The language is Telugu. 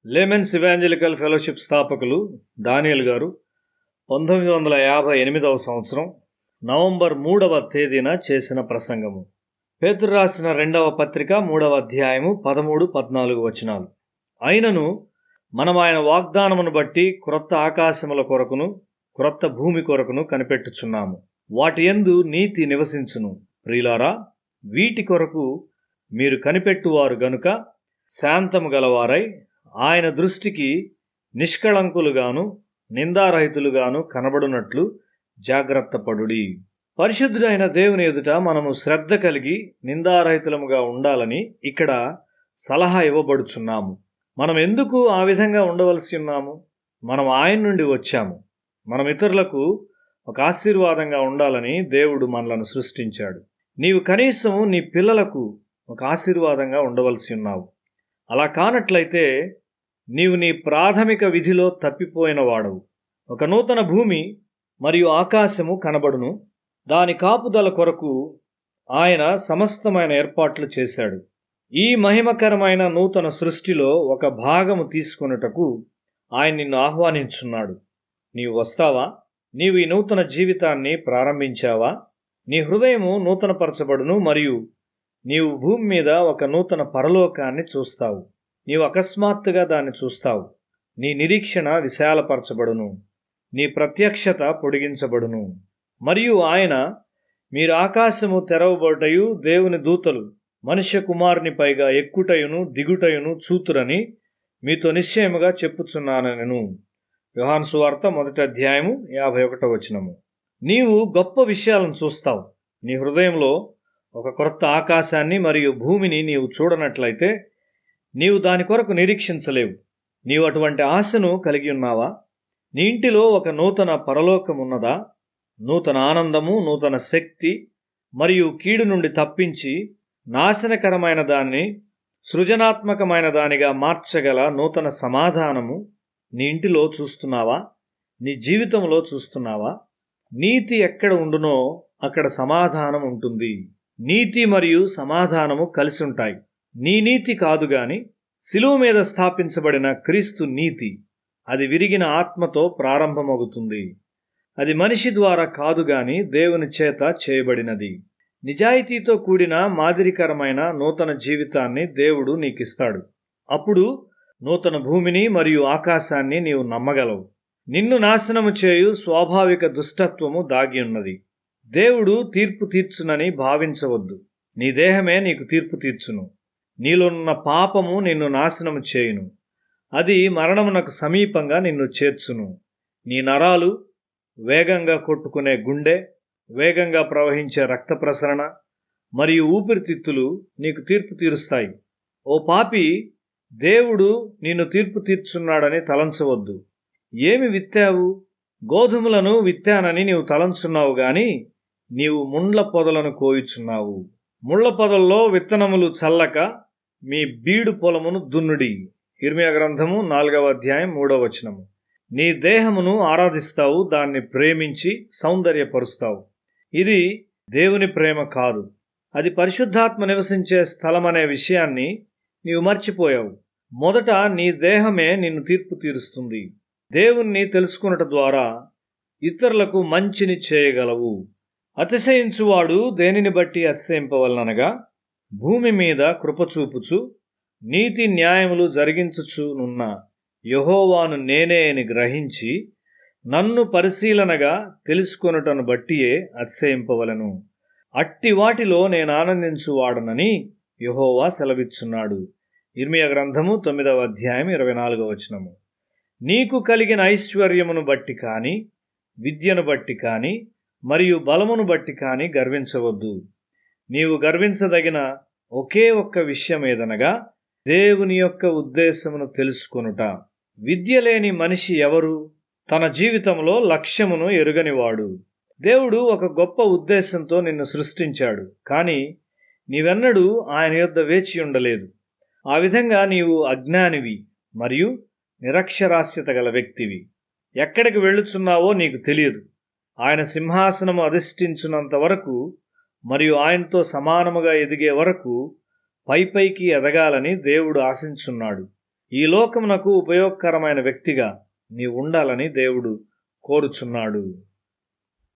లేమెన్స్ ఇవాంజలికల్ ఫెలోషిప్ స్థాపకులు దానియేల్ గారు 1958వ సంవత్సరం నవంబర్ 3వ తేదీన చేసిన ప్రసంగము. పేతురు రాసిన 2వ పత్రిక 3వ అధ్యాయము 13-14 వచనాలు. అయినను మనం ఆయన వాగ్దానమును బట్టి క్రొత్త ఆకాశముల కొరకును క్రొత్త భూమి కొరకును కనిపెట్టుచున్నాము. వాటి యందు నీతి నివసించును. ప్రియులారా, వీటి కొరకు మీరు కనిపెట్టువారు గనుక శాంతము గలవారై ఆయన దృష్టికి నిష్కళంకులుగాను నిందారహితులుగాను కనబడునట్లు జాగ్రత్త పడుడి. పరిశుద్ధుడైన దేవుని ఎదుట మనము శ్రద్ధ కలిగి నిందారహితులముగా ఉండాలని ఇక్కడ సలహా ఇవ్వబడుచున్నాము. మనం ఎందుకు ఆ విధంగా ఉండవలసి ఉన్నాము? మనం ఆయన నుండి వచ్చాము. మనం ఇతరులకు ఒక ఆశీర్వాదంగా ఉండాలని దేవుడు మనలను సృష్టించాడు. నీవు కనీసం నీ పిల్లలకు ఒక ఆశీర్వాదంగా ఉండవలసి ఉన్నావు. అలా కానట్లయితే నీవు నీ ప్రాథమిక విధిలో తప్పిపోయిన వాడవు. ఒక నూతన భూమి మరియు ఆకాశము కనబడును. దాని కాపుదల కొరకు ఆయన సమస్తమైన ఏర్పాట్లు చేశాడు. ఈ మహిమకరమైన నూతన సృష్టిలో ఒక భాగము తీసుకొనుటకు ఆయన నిన్ను ఆహ్వానించున్నాడు. నీవు వస్తావా? నీవు ఈ నూతన జీవితాన్ని ప్రారంభించావా? నీ హృదయము నూతనపరచబడును మరియు నీవు భూమి మీద ఒక నూతన పరలోకాన్ని చూస్తావు. నీవు అకస్మాత్తుగా దాన్ని చూస్తావు. నీ నిరీక్షణ విశాలపరచబడును. నీ ప్రత్యక్షత పొడిగించబడును. మరియు ఆయన, మీరు ఆకాశము తెరవబడుటయు దేవుని దూతలు మనుష్య కుమారుని పైగా ఎక్కుటయును దిగుటయును చూతురని మీతో నిశ్చయముగా చెప్పుచున్నానెను. యోహాను సువార్త 1వ అధ్యాయము 51వ వచనము. నీవు గొప్ప విషయాలను చూస్తావు. నీ హృదయంలో ఒక క్రొత్త ఆకాశాన్ని మరియు భూమిని నీవు చూడనట్లయితే నీవు దాని కొరకు నిరీక్షించలేవు. నీవు అటువంటి ఆశను కలిగి ఉన్నావా? నీ ఇంటిలో ఒక నూతన పరలోకం ఉన్నదా? నూతన ఆనందము, నూతన శక్తి మరియు కీడు నుండి తప్పించి నాశనకరమైన దాన్ని సృజనాత్మకమైన దానిగా మార్చగల నూతన సమాధానము నీ ఇంటిలో చూస్తున్నావా? నీ జీవితంలో చూస్తున్నావా? నీతి ఎక్కడ ఉండునో అక్కడ సమాధానం ఉంటుంది. నీతి మరియు సమాధానము కలిసి ఉంటాయి. నీ నీతి కాదు గాని శిలువ మీద స్థాపించబడిన క్రీస్తు నీతి. అది విరిగిన ఆత్మతో ప్రారంభమవుతుంది. అది మనిషి ద్వారా కాదు గాని దేవుని చేత చేయబడినది. నిజాయితీతో కూడిన మాదిరికరమైన నూతన జీవితాన్ని దేవుడు నీకిస్తాడు. అప్పుడు నూతన భూమిని మరియు ఆకాశాన్ని నీవు నమ్మగలవు. నిన్ను నాశనము చేయు స్వాభావిక దుష్టత్వము దాగి ఉన్నది. దేవుడు తీర్పు తీర్చునని భావించవద్దు. నీ దేహమే నీకు తీర్పు తీర్చును. నీలోనున్న పాపము నిన్ను నాశనము చేయును. అది మరణమునకు సమీపంగా నిన్ను చేర్చును. నీ నరాలు, వేగంగా కొట్టుకునే గుండె, వేగంగా ప్రవహించే రక్త ప్రసరణ మరియు ఊపిరితిత్తులు నీకు తీర్పు తీరుస్తాయి. ఓ పాపి, దేవుడు నిన్ను తీర్పు తీర్చున్నాడని తలంచవద్దు. ఏమి విత్తావు? గోధుమలను విత్తానని నీవు తలంచున్నావు గాని నీవు ముండ్ల పొదలను కోయుచున్నావు. ముళ్ల పొదల్లో విత్తనములు చల్లక మీ బీడు పొలమును దున్నుడి. ఇర్మియా గ్రంథము 4వ అధ్యాయం 3వ వచనము. నీ దేహమును ఆరాధిస్తావు, దాన్ని ప్రేమించి సౌందర్యపరుస్తావు. ఇది దేవుని ప్రేమ కాదు. అది పరిశుద్ధాత్మ నివసించే స్థలమనే విషయాన్ని నీవు మర్చిపోయావు. మొదట నీ దేహమే నిన్ను తీర్పు తీరుస్తుంది. దేవుణ్ణి తెలుసుకున్నట ద్వారా ఇతరులకు మంచిని చేయగలవు. అతిశయించువాడు దేనిని బట్టి అతిశయింపవలనగా భూమి మీద కృపచూపుచు నీతి న్యాయములు జరిగించుచునున్న యెహోవాను నేనే అని గ్రహించి నన్ను పరిశీలనగా తెలుసుకొనుటను బట్టియే అతిశయింపవలను. అట్టి వాటిలో నేను ఆనందించువాడనని యెహోవా సెలవిచ్చున్నాడు. ఇర్మియా గ్రంథము 9వ అధ్యాయం 24వ వచనము. నీకు కలిగిన ఐశ్వర్యమును బట్టి కాని, విద్యను బట్టి కాని మరియు బలమును బట్టి కాని గర్వించవద్దు. నీవు గర్వించదగిన ఒకే ఒక్క విషయం ఏదనగా దేవుని యొక్క ఉద్దేశమును తెలుసుకొనుట. విద్య లేని మనిషి ఎవరు? తన జీవితంలో లక్ష్యమును ఎరుగనివాడు. దేవుడు ఒక గొప్ప ఉద్దేశంతో నిన్ను సృష్టించాడు, కానీ నీవెన్నడూ ఆయన యొద్ద వేచి ఉండలేదు. ఆ విధంగా నీవు అజ్ఞానివి మరియు నిరక్షరాస్యత గల వ్యక్తివి. ఎక్కడికి వెళ్ళుచున్నావో నీకు తెలియదు. ఆయన సింహాసనము అధిష్ఠించున్నంత వరకు మరియు ఆయనతో సమానముగా ఎదిగే వరకు పైపైకి ఎదగాలని దేవుడు ఆశించున్నాడు. ఈ లోకమునకు ఉపయోగకరమైన వ్యక్తిగా నీ ఉండాలని దేవుడు కోరుచున్నాడు.